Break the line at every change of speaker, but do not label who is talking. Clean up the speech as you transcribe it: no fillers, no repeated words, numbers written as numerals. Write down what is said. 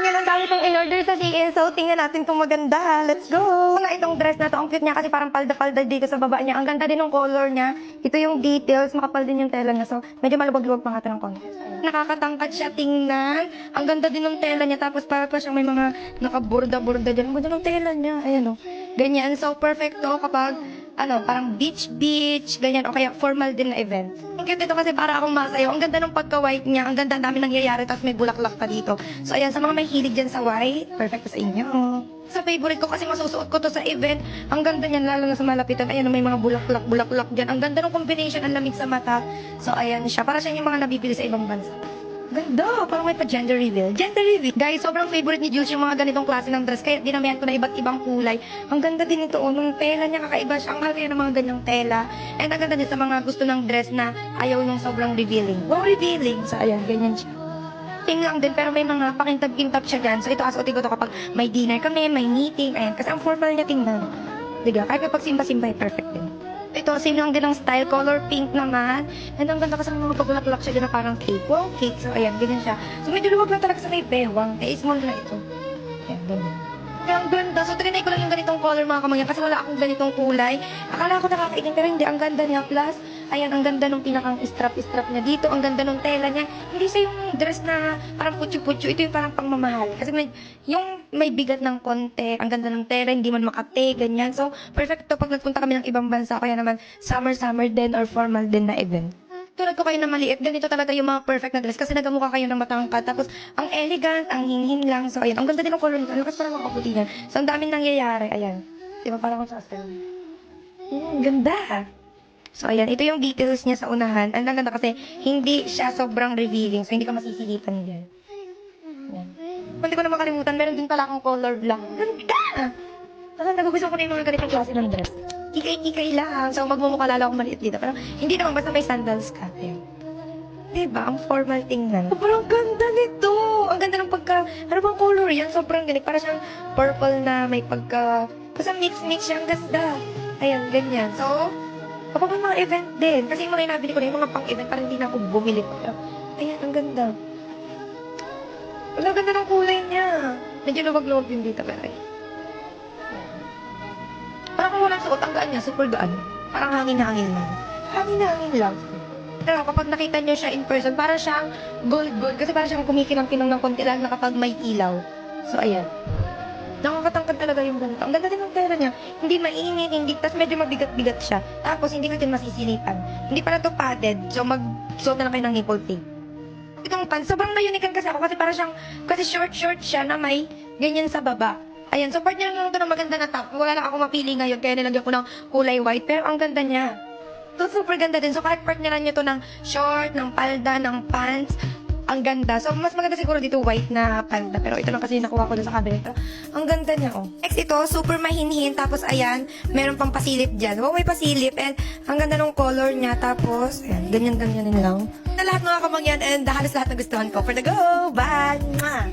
Yan ang dami kong in-order sa Shein. So, tingnan natin itong maganda. Let's go! Itong dress na to, ang cute niya kasi parang palda-palda dito sa baba niya. Ang ganda din ng color niya. Ito yung details, makapal din yung tela niya. So, medyo malubog-lubog pa nga ito ng konti. Nakakatangkad siya tingnan. Ang ganda din ng tela niya. Tapos para pa siyang may mga nakaburda-burda dyan. Ang ganda ng tela niya. Ayan o. Ganyan. So, perfect to kapag parang beach, ganyan, o kaya formal din na event. Ang cute ito kasi para akong masayaw. Ang ganda ng pagka-white niya, ang ganda, ang dami nangyayari, tapos may bulaklak pa dito. So, ayan, sa mga may hilig dyan sa white, perfect sa inyo. Sa favorite ko kasi masusuot ko to sa event, ang ganda niyan, lalo na sa malapitan. Ayan, may mga bulaklak dyan. Ang ganda ng combination, ang lamig sa mata. So, ayan siya, para siya yung mga nabibili sa ibang bansa. Ganda, parang may pa-gender reveal. Gender reveal. Guys, sobrang favorite ni Jules yung mga ganitong klase ng dress. Kaya dinamihan ko na iba't ibang kulay. Ang ganda din ito. Nung tela niya, kakaiba siya. Ang mahal kaya ng mga ganyang tela. And ang ganda din sa mga gusto ng dress na ayaw nung sobrang revealing. Wow, revealing. So, ayan, ganyan siya. Ting lang din, pero may mga pakintab-kintab siya dyan. So, ito asuotin ko to kapag may dinner kami, may meeting, ayan. Kasi ang formal niya tingnan. Diga, kahit kapag simba-simba, perfect din. Ito, same lang din ang style, color pink naman. And ang ganda kasi ng mga pagulak-lak siya din na parang cake. Wow, cake. So, ayan, ganyan siya. So, medyo luwag lang talaga sa may bewang. Eh, small na ito. Ayan, ganyan. Kaya ang ganda. So, trinay ko lang yung ganitong color mga kamangyan kasi wala akong ganitong kulay. Akala ko nakakainin, pero hindi. Ang ganda niya. Plus, ayan, ang ganda nung pinakang strap niya dito. Ang ganda nung tela niya. Hindi siya yung dress na parang putyo-putyo. Ito yung parang pangmamahal. Kasi yung may bigat ng konti. Ang ganda ng tela, hindi man makate, ganyan. So, perfect to pag nagpunta kami ng ibang bansa. Kaya naman, summer din or formal din na event. Tulad ko kayo na maliit, ganito talaga yung mga perfect na dress kasi nagamukha kayo ng matangkad. Tapos, ang elegant, ang hinhin lang. So, ayan, ang ganda din ng color nito. Ang lakas parang makaputi niya. So, ang daming nangyayari. Ayan. Diba, parang kung sa ganda. So, ayan, ito yung details niya sa unahan. Ang ganda kasi, hindi siya sobrang revealing. So, hindi ka masisilipan dyan. Ayan. Kung hindi ko na makalimutan, meron din pala akong color black. Ganda! Talagang nagugustuhan ko na yung mga ganitong klase ng dress. Ikay-ikay lang. So, magmumukha lalo akong maliit dito. Pero, hindi naman basta may sandals ka. Ayan. Diba? Ang formal tingnan. Sobrang ganda nito! Ang ganda ng pagka... Ano bang color yan? Sobrang galing. Para siyang purple na may pagka... Basta mix-mix siya. Ang ganda. Ayan, ganyan. So, kapag may mga event din. Kasi yung mga inabili ko na yung mga pang-event, parang hindi na ako bumili. Pero, ayan, ang ganda. Wala, ganda ng kulay niya. Medyo luwag-luwag din dito, pero ayan. Parang kung walang suot, ang gaan niya, super gaan. Parang hangin-hangin lang. Hangin-hangin lang. Pero kapag nakita niyo siya in person, parang siyang gold-gold. Kasi parang siyang kumikinang-kinang ng konti lang na kapag may ilaw. So, ayan. Nakakatangkad talaga yung ganito. Ang ganda din ng tela niya. Hindi mainit, hindi. Tapos medyo mabigat-bigat siya. Tapos hindi ka din masisilipan. Hindi pala to padded. So, magsuot na lang kayo ng nipple tape. Itong pants, sobrang na-unique kasi ako. Kasi parang siyang, kasi short-short siya na may ganyan sa baba. Ayan, so part niya lang ito ng maganda na top. Wala lang ako mapili ngayon, kaya nilagyan ko ng kulay white. Pero ang ganda niya. So, super ganda din. So, kahit part niya lang ito ng short, ng palda, ng pants. Ang ganda. So, mas maganda siguro dito white na palda. Pero ito lang kasi nakuha ko na sa cabinet. Ang ganda niya, oh. Next ito, super mahinhin. Tapos, ayan, meron pang pasilip dyan. Oh, may pasilip. And ang ganda ng color niya. Tapos, ayan, ganyan-ganyan lang. Na lahat mga kamangyan and halos lahat na gustuhan ko. For the go! Bye! Mwah!